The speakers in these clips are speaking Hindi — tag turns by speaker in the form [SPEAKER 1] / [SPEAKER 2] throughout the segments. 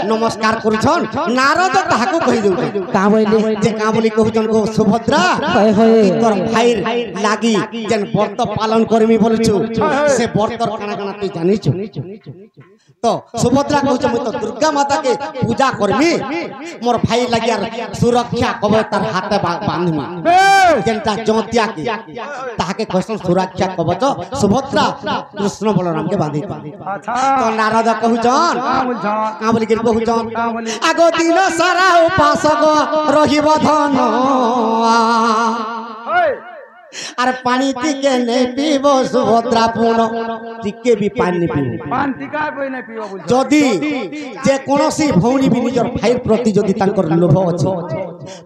[SPEAKER 1] नमस्कार करुछन नारद ताहाको कहि दउ का बोले जे का बोली कहउछन को सुभद्रा तोर भाई लागी जन व्रत पालन करमी बोलछु से व्रतर काना काना तू जानि छु तो सुभद्रा कहउछ म तो दुर्गा माता के पूजा करमी मोर भाई लागी सुरक्षा कवच तार हाथे बांधमी जेनटा जोतिया के ताके कहसन सुरक्षा कवच सुभद्रा कृष्ण बलराम के बांधी तो नारद कहउछन का बोली के कहउछन आगो दिन सारा उपासक रहिब धन अरे पानी टिके नहीं पीबो सुभद्रा पूर्ण टिके भी पानी पीबो पान टिका कोई नहीं पीबो जदी जे कोनोसी भौणी भी निजर भाई प्रति जदी तांकर लोभ अछि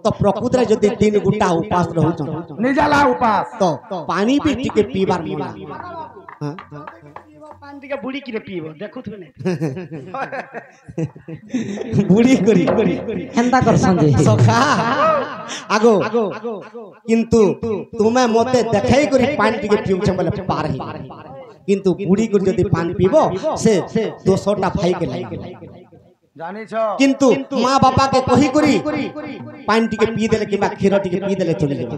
[SPEAKER 1] तो प्रकृत रे जदी 3 गुटा उपास रहउछन निजाला उपास तो पानी भी टिके पीबार मन हां पान टिके बुड़ी किने पीबो देखुत ने बुड़ी करी हेंता करसन जे सखा आगो किंतु तुमे मते देखाई करी पानी टिके पीउ छ बोले पार ही किंतु बुड़ी कर जदी पान पीबो से 200टा भाई के लागी जानि छ किंतु मां बापा के कहि करी पानी टिके पी देले किबा खीर टिके पी देले चली जेबो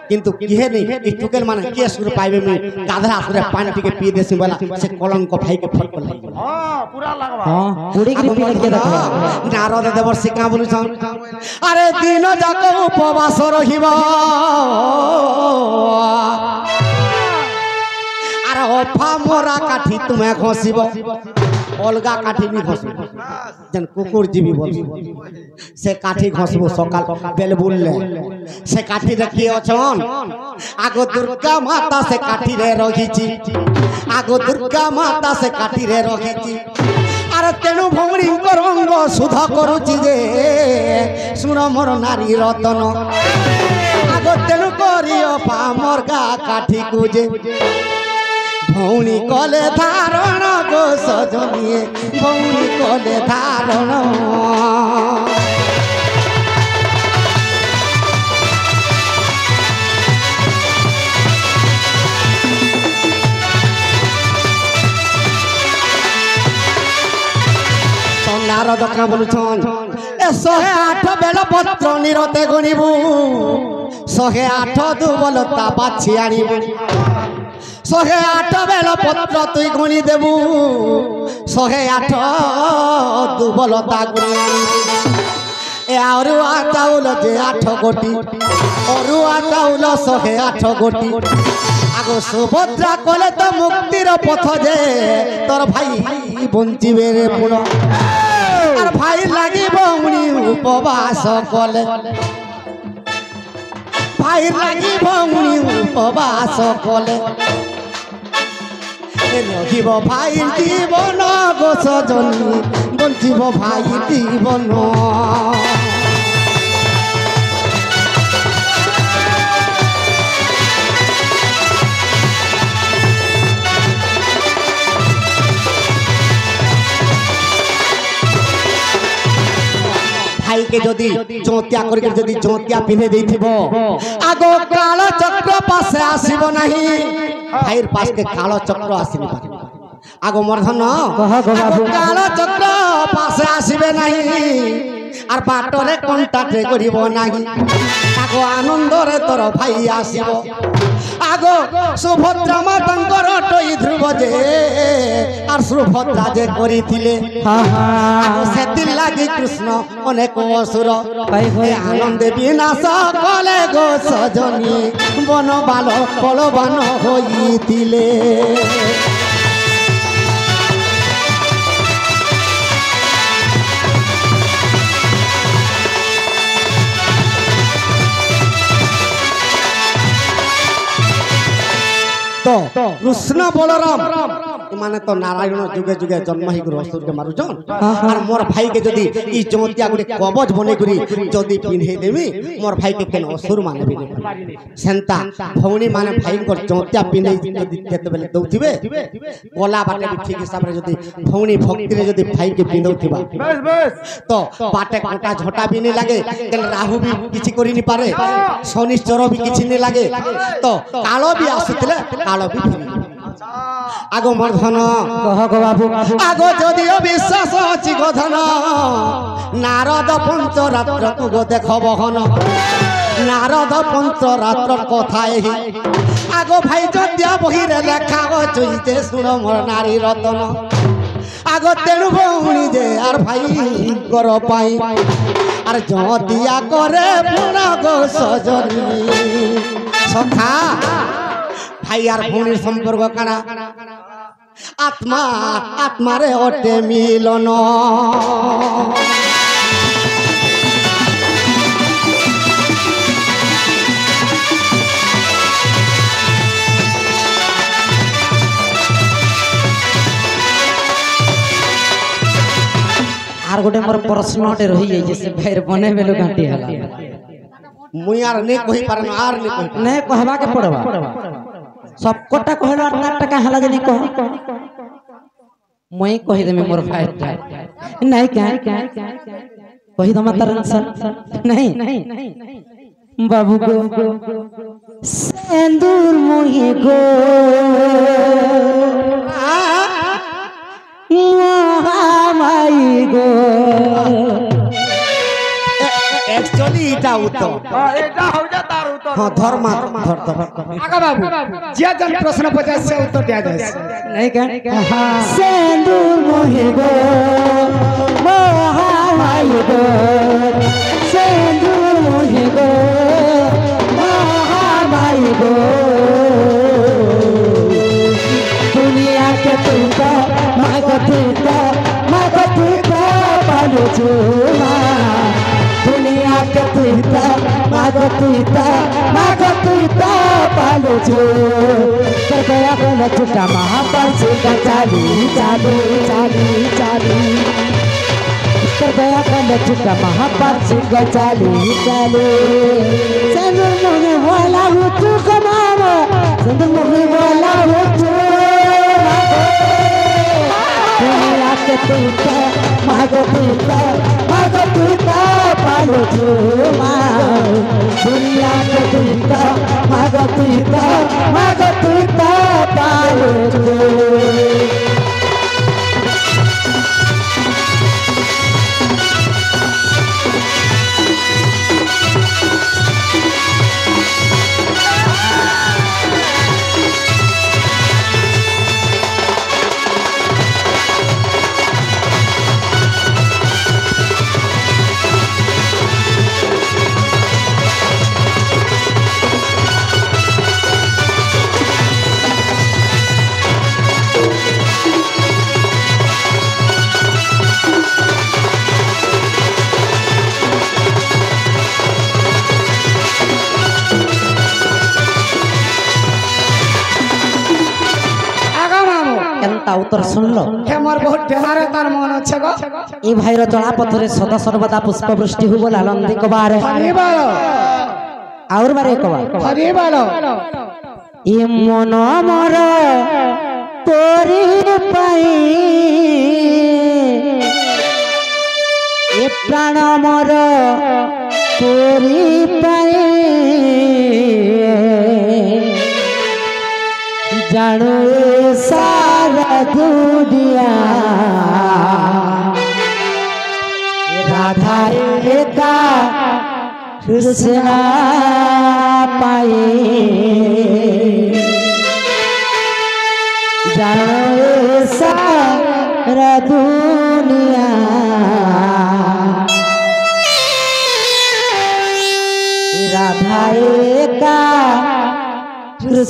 [SPEAKER 1] किंतु किहे नहीं ई टुकेल माने के सुर पाइबे में गाधरा सुर पानी टिके पी देसी वाला से कलंक भाई के फटक लागी हां पूरा लागबा हां बुड़ी के पी के देखो नारद देवर सिका बोलु छ अरे दिन जाको उपवास रहिबा अरे ओफा मोरा काठी तुम्हें घसिबो अलगा काठी भी घसबो जन कुकुर जीवी बोल से काठी घसबो सकाल बेल बुलले से काठी रखी अछन आगो दुर्गा माता से काठी रे रखीची आगो दुर्गा माता से काठी रे रखीची अरे तेनु भौणी को रंग सुधा करूची जे सुन मोर नारी रतन आगो तेनु करियो पामर गा काठी कुजे भौणी कले धारण गो सजनिए भौणी कले धारण तो नारद का बोलुछन ए 108 बेल पत्र निरते गणिबू 108 दुबलता बाछि आनिबू 108 बेल पत्र तुई गणी देबू 108 दुबलता गुणी ए अरुआ चाउल जे 8 गोटी अरुआ चाउल 108 गोटी आगो सुभद्रा कले तो मुक्तिर पथ जे तोर भाई बंचिबे रे पुण आर भाई लागि भौणी उपवास कले भाई लागि भौणी उपवास कले रहिब भाई जीवन गो सजनी बंचिब भाई जीवन भाई के जदी चौतिया करके जदी चौतिया पिने देथिबो आगो कालो चक्र पासे आसीबो नहीं भाईर पास के कालो चक्र आसीबो आगो मर्धन कालो चक्र पासे आसीबे नहीं आर बाटरे कांटाटे करिबो नाही आगो आनंद रे तोर भाई आसीबो आगो सुभद्रा मातांकर टई ध्रुव जे आर सुभद्रा जे करिथिले आगो सेति लागि कृष्ण अनेक असुर आनंद विनाश कले गो सजनी बन बाल बलवान होइथिले तो कृष्ण बलराम माने तो नारायण जुगे जुगे जन्म ही गुरु असुर के मारुजन और मोर भाई के जदी ई जोतिया गुडी कवच बने गुडी जदी पिन्हे देमी मोर भाई के केन असुर माने भी सेंता भौणी माने भाई को जोतिया पिन्हे जदी केते बेले दउथिबे कोला बाटे भी ठीक हिसाब रे जदी भौणी भक्ति रे जदी भाई के पिनौथिबा बस बस तो बाटे कोटा झोटा भी नहीं लागे केन राहु भी किछि करि नि पारे शनिश्चर भी किछि नहीं लागे तो कालो भी आसुतले कालो भी आगो मोर धन
[SPEAKER 2] कह गो बाबू
[SPEAKER 1] आगो जदिओ विश्वास अछि गो धन नारद पंचरात्र को गो देख बहन नारद पंचरात्र कथा एही आगो भाई जदिया बही रे लेखा गो चुइते सुन मोर नारी रतन आगो तेणु भौणी जे आर भाई कर पाई आर जदिया करे पुना गो सजनी सखा भाई आर भौणी संपर्क काना आत्मा आत्मा रे ओटे मिलन
[SPEAKER 2] आर गोटे मोर प्रश्नटे रही जाय जे से भैर बने बेलु घाटी हला
[SPEAKER 1] मुई आर ने कहि पारन आर ने कहि
[SPEAKER 2] नहीं कहबा के पड़बा सब कोटा कहला 8 टका हला जनी कह मुई कहि देमे मोर भाई नहीं क्या कहि दमा तरन सर नहीं बाबू को सिंदूर मोहि गो माई गो
[SPEAKER 1] एक्चुअली इटा उत्तर
[SPEAKER 3] एटा हो जा तार उत्तर
[SPEAKER 1] हां धर्म धर
[SPEAKER 3] आगा बाबू जे जन प्रश्न 50 से उत्तर दिया जाय
[SPEAKER 2] नहीं क्या सिंदूर मोहि गो माई गो सिंदूर मोहि गो माई गो दुनिया के तुमका मागतीता पालो चुमा दुनिया के तुमका मागतीता पालो चु कृपया बोला चुटा महापर्सी का चाली कृपया बोला चुटा महापर्सी का चाली संदूर मुझे बोला हो तू कमावा संदूर मुझे बोला हो तू दुनिया के तुमका मागतीता पालो चुमा दुनिया के तुमका मागतीता पालो चु उत्तर सुन लो
[SPEAKER 3] मोर बहुत ढेरे तार मन अच्छे गो
[SPEAKER 2] ई भाईर जड़ा पथरे सदा सर्वदा पुष्प वृष्टि हो बोला आनंदी को बारे
[SPEAKER 3] हरि बालो
[SPEAKER 2] और बारे को बार
[SPEAKER 3] हरि बालो
[SPEAKER 2] ई मन मोर तोरी पाई ए प्राण मोर तोरी पाई जानू सारा दुनिया राधा एका कृष्ण पाए जानू सारा दुनिया राधा एका कृष्ण